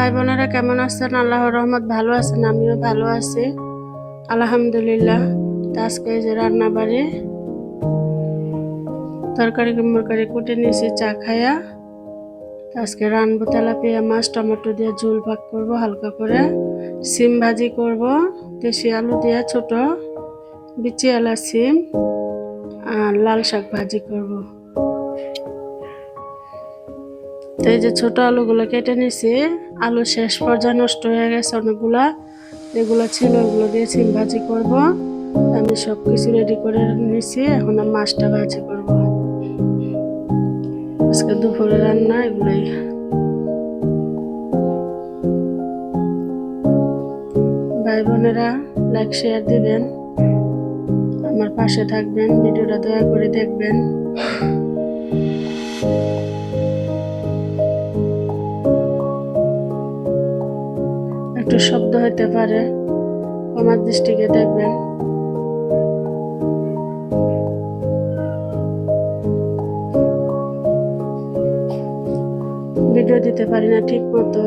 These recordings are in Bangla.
ভাই বোনেরা কেমন আছেন? আল্লাহর রহমত ভালো আছেন, আমিও ভালো আছি আলহামদুলিল্লাহ। আজকে যে রান্না বাড়ি তরকারি মরকারি কুটে নিয়েছি চা খায়া। আজকে রানবো তেলাপিয়া মাছ, টমেটো দিয়ে ঝোল ভাগ করব হালকা করে, সিম ভাজি করব, দেশি আলু দিয়ে ছোট বিচিয়ালা সিম, আর লাল শাক ভাজি করব। তো এই যে ছোট আলুগুলো কেটে নিছি, আলু শেষ পর্যায়ে নষ্ট হয়ে গেছে অনেকগুলা, এগুলো ছিল এগুলো দিয়ে সিম ভাজি করব। আমি সব কিছু রেডি করে নিছি, এখন আমি মাছটা ভাজি করব। আজকে দুপুরে রান্না এগুলাই। ভাই বোনেরা লাইক শেয়ার দিবেন, আমার পাশে থাকবেন, ভিডিওটা দয়া করে দেখবেন। একটু শব্দ হইতে পারে, ক্ষমার দৃষ্টিতে দেখবেন। ভিডিও দিতে পারি না ঠিক মতো,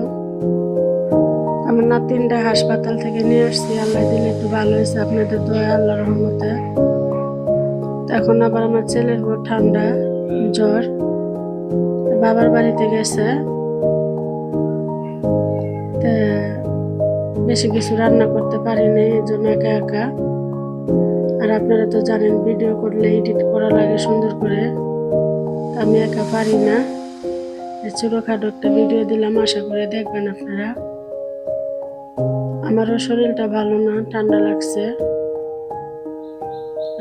আমার নাতিনটা হাসপাতাল থেকে নিয়ে আসছি, আল্লাহ দিলে একটু ভালো হয়েছে আপনাদের দয়া আল্লাহর রহমতে। এখন আবার আমার ছেলের বড় ঠান্ডা জ্বর, বাবার বাড়িতে গেছে, বেশি কিছু রান্না করতে পারিনি, এই জন্য একা একা। আর আপনারা তো জানেন ভিডিও করলে এডিট করা লাগে সুন্দর করে, আমি একা পারি না। ছোটখাটো একটা ভিডিও দিলাম, আশা করে দেখবেন আপনারা। আমারও শরীরটা ভালো না, ঠান্ডা লাগছে,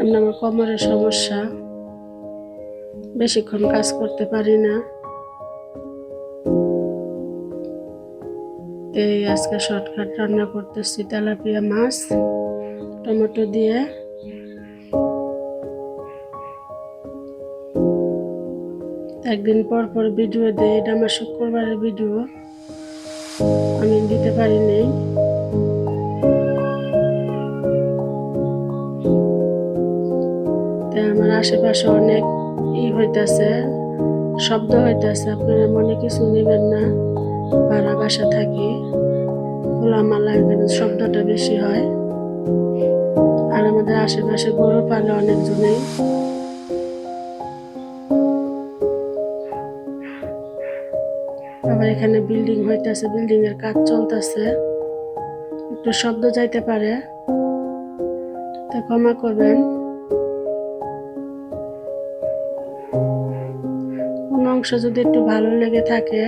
আমার কোমরের সমস্যা, বেশিক্ষণ কাজ করতে পারি না। এই আজকে শর্টকাট রান্না করতেছি তেলাপিয়া মাছ টমেটো দিয়ে। একদিন পর পর ভিডিও দেয়, এটা আমার শুক্রবারের ভিডিও, আমি দিতে পারিনি। আমার আশেপাশে অনেক হইতাছে, শব্দ হইতাছে, আপনারা মনে কিছু নেবেন না, ভাড়া বাসা থাকি, খোলামালা এখানে শব্দটা বেশি হয়। আর আমাদের আশেপাশে গরু পালে অনেকজনেই। আবার এখানে বিল্ডিং হইতাছে, বিল্ডিং এর কাজ চলতেছে, একটু শব্দ যাইতে পারে, তা ক্ষমা করবেন। কোন অংশ যদি একটু ভালো লেগে থাকে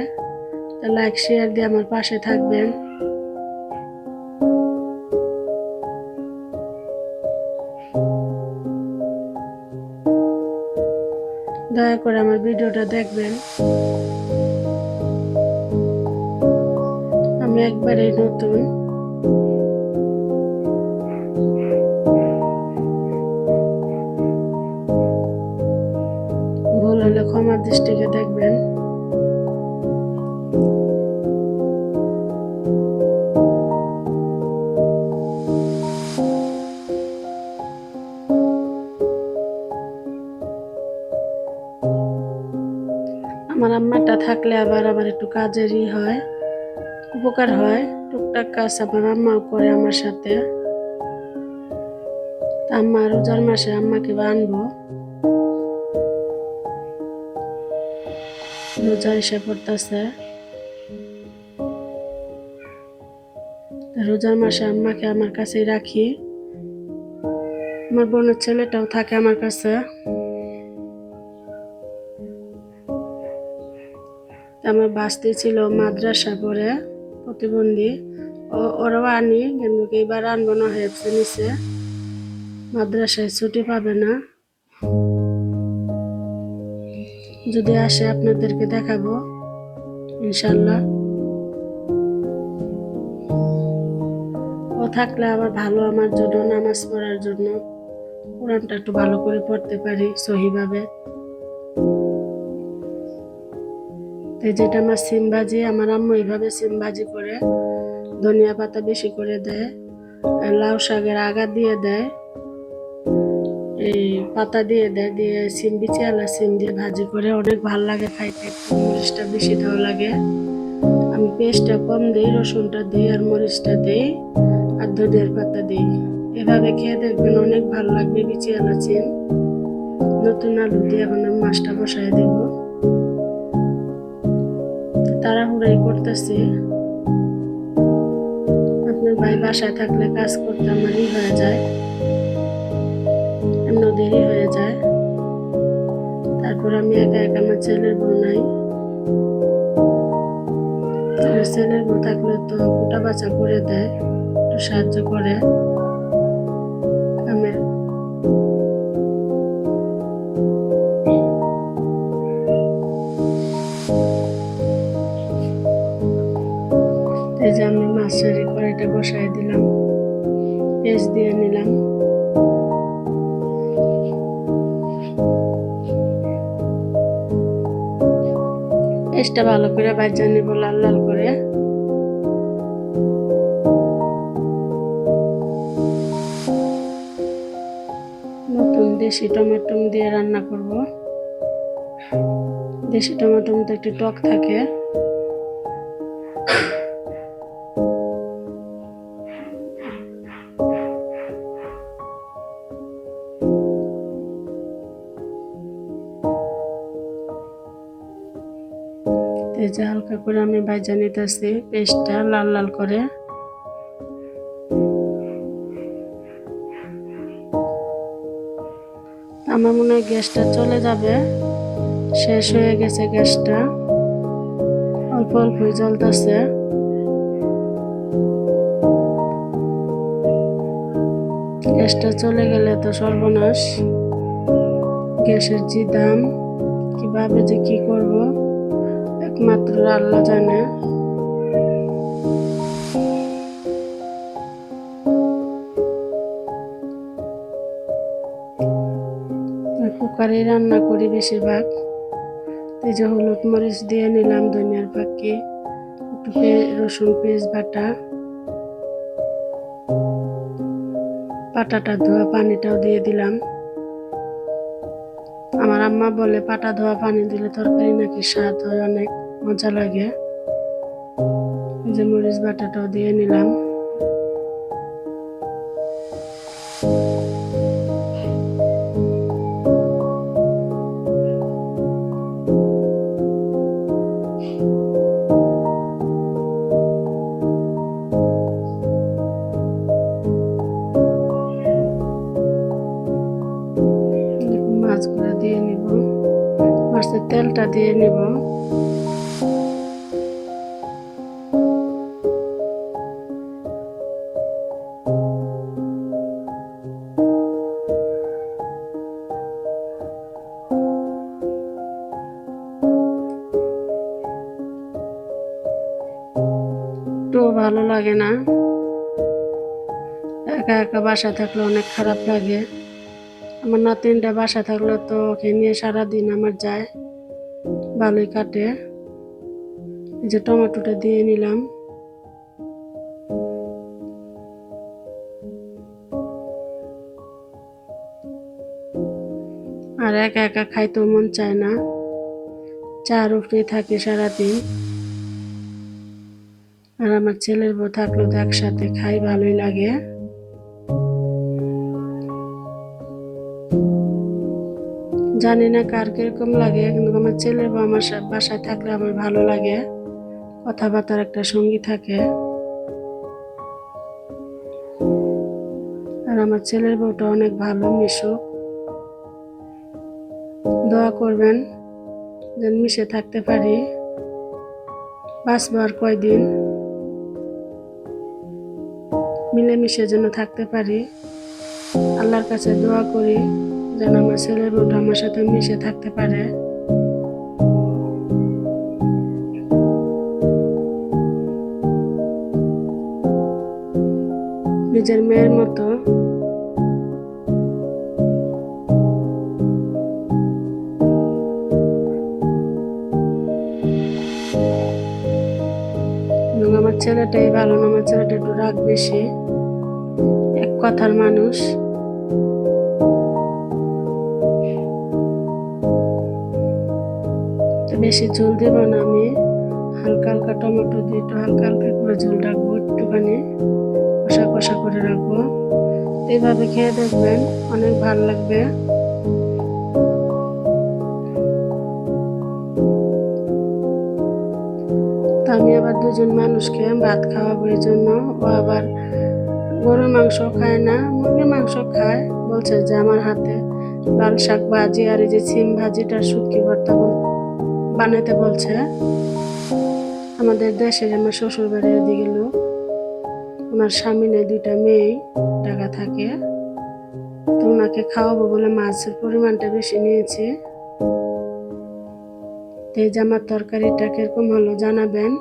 তা লাইক শেয়ার দিয়ে আমার পাশে থাকবেন। দয়া করে আমার ভিডিওটা দেখবেন। আমি একবারেই নতুন, ভুল হলে ক্ষমার দৃষ্টিতে দেখবেন। আমার আম্মাটা থাকলে আবার আমার একটু কাজেরই হয়, উপকার হয়, টুকটাক কাজ আমার আম্মাও করে আমার সাথে। আম্মা রোজার মাসে আম্মাকে আনবো, রোজা এসে পড়তেছে, রোজার মাসে আম্মাকে আমার কাছেই রাখি। আমার বোনের ছেলেটাও থাকে আমার কাছে। আমার বাস্তি ছিল মাদ্রাসা পড়ে, প্রতিবন্ধী, ওরাও আনি, কিন্তু এইবার আনবো না, হেফসে নিছে, মাদ্রাসায় ছুটি পাবে না। যদি আসে আপনাদেরকে দেখাবো ইনশাল্লাহ। ও থাকলে আবার ভালো আমার জন্য, নামাজ পড়ার জন্য, কোরআনটা একটু ভালো করে পড়তে পারি সহিভাবে। যেটা আমার সিম ভাজি, আমার আম্মু এইভাবে সিম ভাজি করে, ধনিয়া পাতা বেশি করে দেয়, লাউ শাকের আগা দিয়ে দেয়, এই পাতা দিয়ে দেয়, দিয়ে সিম বিচিয়ালা সিম দিয়ে ভাজি করে, অনেক ভাল লাগে খাইতে, মরিচটা বেশি দেওয়া লাগে। আমি পেস্টটা কম দিই, রসুনটা দিই আর মরিচটা দিই আর ধনিয়ার পাতা দিই। এভাবে খেয়ে দেখবেন, অনেক ভালো লাগবে। বিচি আলাচিন নতুন আলু দিয়ে এখন আমি মাছটা বসায় দেব। তাড়াহুড়াই করতেছি, আপনার ভাই বাসায় থাকলে কাজ করতে আমারই হয়ে যায়, এমন দেরি হয়ে যায়। তারপর আমি একা একা, আমার ছেলের বউ নাই, ছেলের বউ থাকলে তো কুটা বাছা করে দেয়, একটু সাহায্য করে কামে। এই যে আমি মাছের কড়াইটা বসাই দিলাম, পেঁয়াজ দিয়ে নিলাম। পেঁয়াজটা ভালো করে ভাজা নিব, লাল লাল করে। নতুন দেশি টমেটো দিয়ে রান্না করব। দেশি টমেটো তো একটু টক থাকে। এই যে হালকা করে আমি ভাজা নিতেছি পেস্টটা লাল লাল করে। আমার মনে হয় গ্যাসটা চলে যাবে, শেষ হয়ে গেছে গ্যাসটা, অল্প অল্পই জ্বলতেছে। গ্যাসটা চলে গেলে তো সর্বনাশ। গ্যাসের যে দাম, কিভাবে যে কি করব একমাত্র আল্লাহ জানে। কুকারে রান্না করি বেশিরভাগ। এই যে হলুদ মরিচ দিয়ে নিলাম, ধনিয়ার পাখি, একটু রসুন পেঁয়াজ বাটা, পাটাটা ধোয়া পানিটাও দিয়ে দিলাম। আমার আম্মা বলে পাটা ধোয়া পানি দিলে তরকারি নাকি স্বাদ হয়, অনেক মজা লাগে। এই যে মরিচ বাটাটাও দিয়ে নিলাম। মাছগুলো দিয়ে নিব, মাছের তেলটা দিয়ে নিব। একটু ভালো লাগে না, একা একা বাসা থাকলে অনেক খারাপ লাগে। আমার নাতিনটা বাসা থাকলে তো ওকে নিয়ে সারাদিন আমার যায়, ভালোই কাটে। এই যে টমেটোটা দিয়ে নিলাম। আর একা একা খাইতেও মন চায় না, চার উপরে থাকে সারাদিন। আর আমার ছেলের বউ থাকলে তো একসাথে খাই, ভালোই লাগে। জানি না কার কিরকম লাগে, কিন্তু আমার ছেলের বউ আমার বাসায় থাকলে আমার ভালো লাগে, কথাবার্তার একটা সঙ্গী থাকে। আর আমার ছেলের বউটা অনেক ভালো, মিশুক। দোয়া করবেন যেন মিশে থাকতে পারি, বাঁচবো আর কয়দিন, মিলেমিশে যেন থাকতে পারি। আল্লাহর কাছে দোয়া করি যেন আমার ছেলের বউটা আমার সাথে মিশে থাকতে পারে। নিজের মেয়ের মতো। এবং আমার ছেলেটাই ভালো না, আমার ছেলেটা একটু রাগ বেশি, এক কথার মানুষ। বেশি ঝোল দেব না আমি, হালকা হালকা টমেটো দিয়ে একটু হালকা হালকা করে ঝোল রাখবো, একটুখানি কষা কষা করে রাখবো। এইভাবে খেয়ে দেখবেন, অনেক ভালো লাগবে। তো আমি আবার দুজন মানুষকে ভাত খাওয়াবো, এই জন্য ও আবার গরুর মাংস খায় না, মুরগির মাংস খায়। বলছে যে আমার হাতে লাল শাক ভাজি আর এই যে সিম ভাজিটা শুটকি ভর্তা বানাতে বলছে। আমাদের দেশের আমার শ্বশুর বাড়ির এদিকে লোক, ওনার স্বামী নেই, 2টা মেয়েই ঢাকা থাকে। তো ওনাকে খাওয়াবো বলে মাছের পরিমাণটা বেশি নিয়েছি। তো এই যে আমার তরকারিটা কিরকম হলো জানাবেন।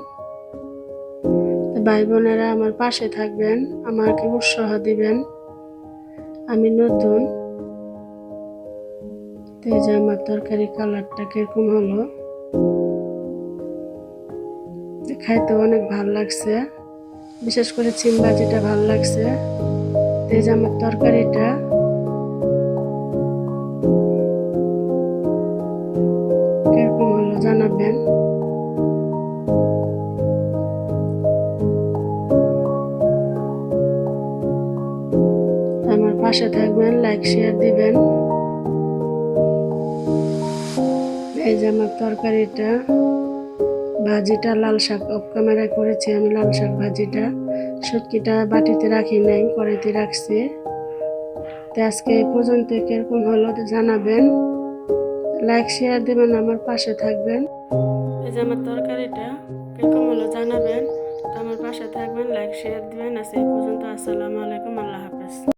তো ভাই বোনেরা আমার পাশে থাকবেন, আমাকে উৎসাহ দিবেন, আমি নতুন। তো এই যে আমার তরকারি কালারটা কিরকম হলো, খাইতে অনেক ভালো লাগছে, বিশেষ করে সিম ভাজিটা ভালো লাগছে। তো এই যে আমার তরকারিটা কিরকম হলো জানাবেন। আমার পাশে থাকবেন, লাইক শেয়ার দিবেন। এই যে আমার তরকারিটা ভাজিটা লাল শাক অফ ক্যামেরায় করেছি আমি, লাল শাক ভাজিটা। শুটকিটা বাটিতে রাখি নাই, কড়াইতে রাখছি। তো আজকে এই পর্যন্ত কিরকম হলো জানাবেন, লাইক শেয়ার দিবেন, আমার পাশে থাকবেন। এই যে আমার তরকারিটা কিরকম হলো জানাবেন, আমার পাশে থাকবেন, লাইক শেয়ার দিবেন। আজকে এই পর্যন্ত, আসসালামু আলাইকুম, আল্লাহ হাফেজ।